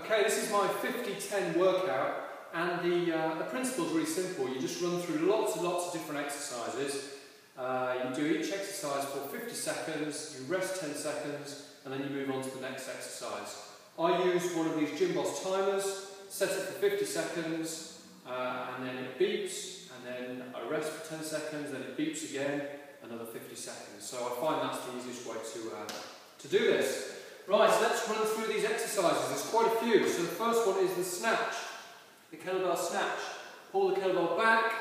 Okay, this is my 50-10 workout, and the principle is really simple. You just run through lots and lots of different exercises. You do each exercise for 50 seconds, you rest 10 seconds, and then you move on to the next exercise. I use one of these Gym Boss timers, set it for 50 seconds, and then it beeps, and then I rest for 10 seconds, then it beeps again, another 50 seconds. So I find that's the easiest way to do this. Right, so let's run through these exercises. There's quite a few. So the first one is the snatch, the kettlebell snatch. Pull the kettlebell back,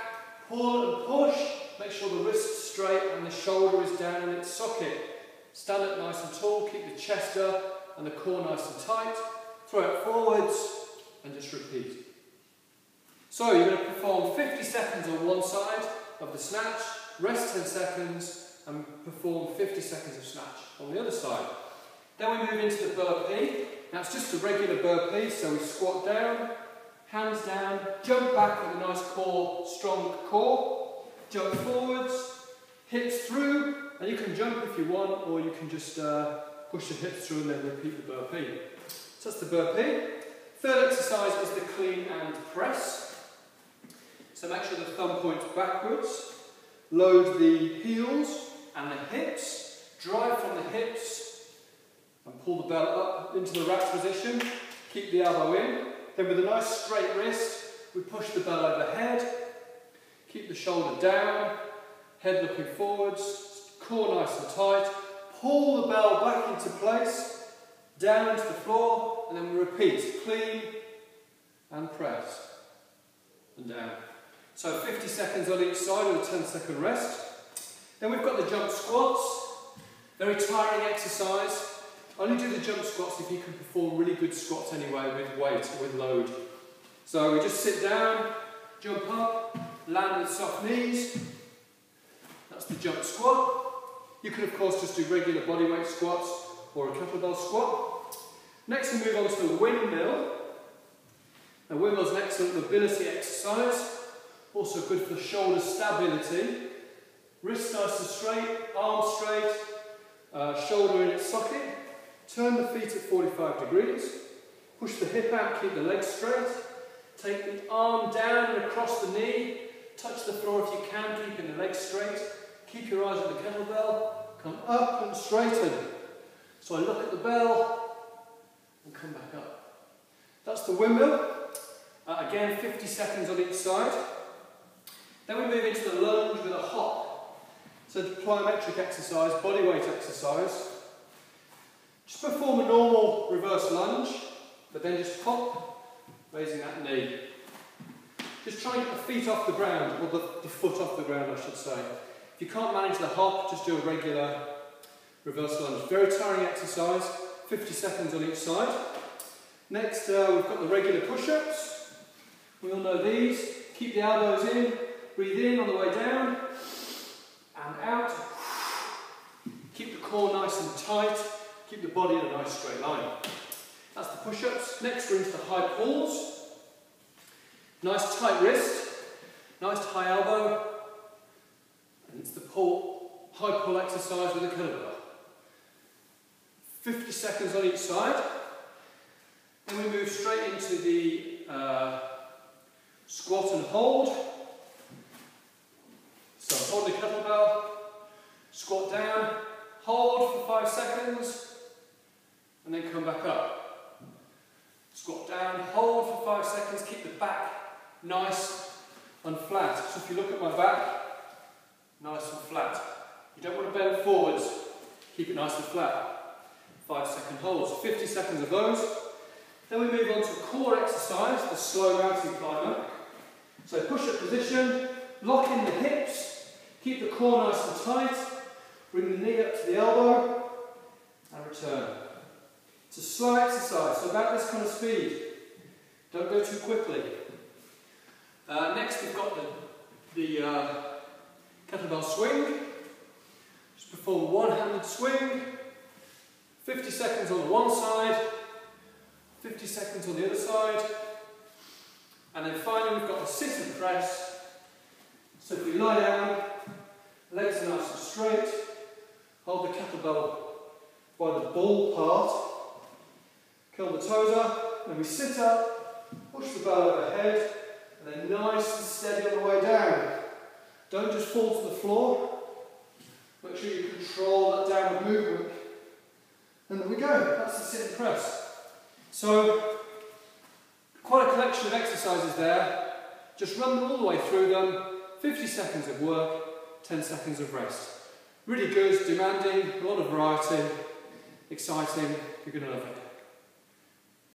pull and push. Make sure the wrist's straight and the shoulder is down in its socket. Stand up nice and tall, keep the chest up and the core nice and tight. Throw it forwards and just repeat. So you're going to perform 50 seconds on one side of the snatch, rest 10 seconds and perform 50 seconds of snatch on the other side. Then we move into the burpee. Now it's just a regular burpee, so we squat down, hands down, jump back with a nice core, strong core, jump forwards, hips through, and you can jump if you want, or you can just push the hips through and then repeat the burpee. So that's the burpee. Third exercise is the clean and press. So make sure the thumb points backwards, load the heels and the hips, drive from the hips, and pull the belt up into the rack position, keep the elbow in. Then with a nice straight wrist, we push the bell overhead, keep the shoulder down, head looking forwards, core nice and tight, pull the bell back into place, down into the floor, and then we repeat, clean and press, and down. So 50 seconds on each side with a 10-second rest. Then we've got the jump squats, very tiring exercise. Only do the jump squats if you can perform really good squats anyway with weight, with load. So we just sit down, jump up, land with soft knees. That's the jump squat. You can of course just do regular bodyweight squats or a kettlebell squat. Next we move on to the windmill. Now windmill is an excellent mobility exercise, also good for the shoulder stability. Wrist nice and straight, arm straight, shoulder in its socket. Turn the feet at 45 degrees, push the hip out, keep the legs straight, take the arm down and across the knee, touch the floor if you can, keeping the legs straight, keep your eyes on the kettlebell, come up and straighten. So I look at the bell and come back up. That's the windmill. Again, 50 seconds on each side. Then we move into the lunge with a hop. So the plyometric exercise, bodyweight exercise. Just perform a normal reverse lunge, but then just hop, raising that knee. Just try and get the feet off the ground, or the foot off the ground I should say. If you can't manage the hop, just do a regular reverse lunge. Very tiring exercise, 50 seconds on each side. Next we've got the regular push-ups. We all know these. Keep the elbows in, breathe in on the way down, and out. Keep the core nice and tight. Keep the body in a nice straight line. That's the push-ups. Next we're into the high pulls. Nice tight wrist, nice high elbow, and it's the pull, high pull exercise with a kettlebell. 50 seconds on each side. Then we move straight into the squat and hold. So hold the kettlebell, squat down, hold for 5 seconds, and then come back up. Squat down, hold for 5 seconds, keep the back nice and flat. So if you look at my back, nice and flat. You don't want to bend forwards, keep it nice and flat. 5-second holds, 50 seconds of those. Then we move on to a core exercise, the slow mountain climber. So push-up position, lock in the hips, keep the core nice and tight, bring the knee up to the elbow, and return. It's a slow exercise, so about this kind of speed. Don't go too quickly. Next we've got the kettlebell swing. Just perform one-handed swing. 50 seconds on the one side, 50 seconds on the other side. And then finally we've got the sit and press. So if we lie down, legs are nice and straight, hold the kettlebell by the ball part, curl the toes up, and then we sit up, push the bell overhead, and then nice and steady on the way down. Don't just fall to the floor. Make sure you control that downward movement. And there we go, that's the sit and press. So, quite a collection of exercises there. Just run them all the way through them. 50 seconds of work, 10 seconds of rest. Really good, demanding, a lot of variety, exciting, you're going to love it.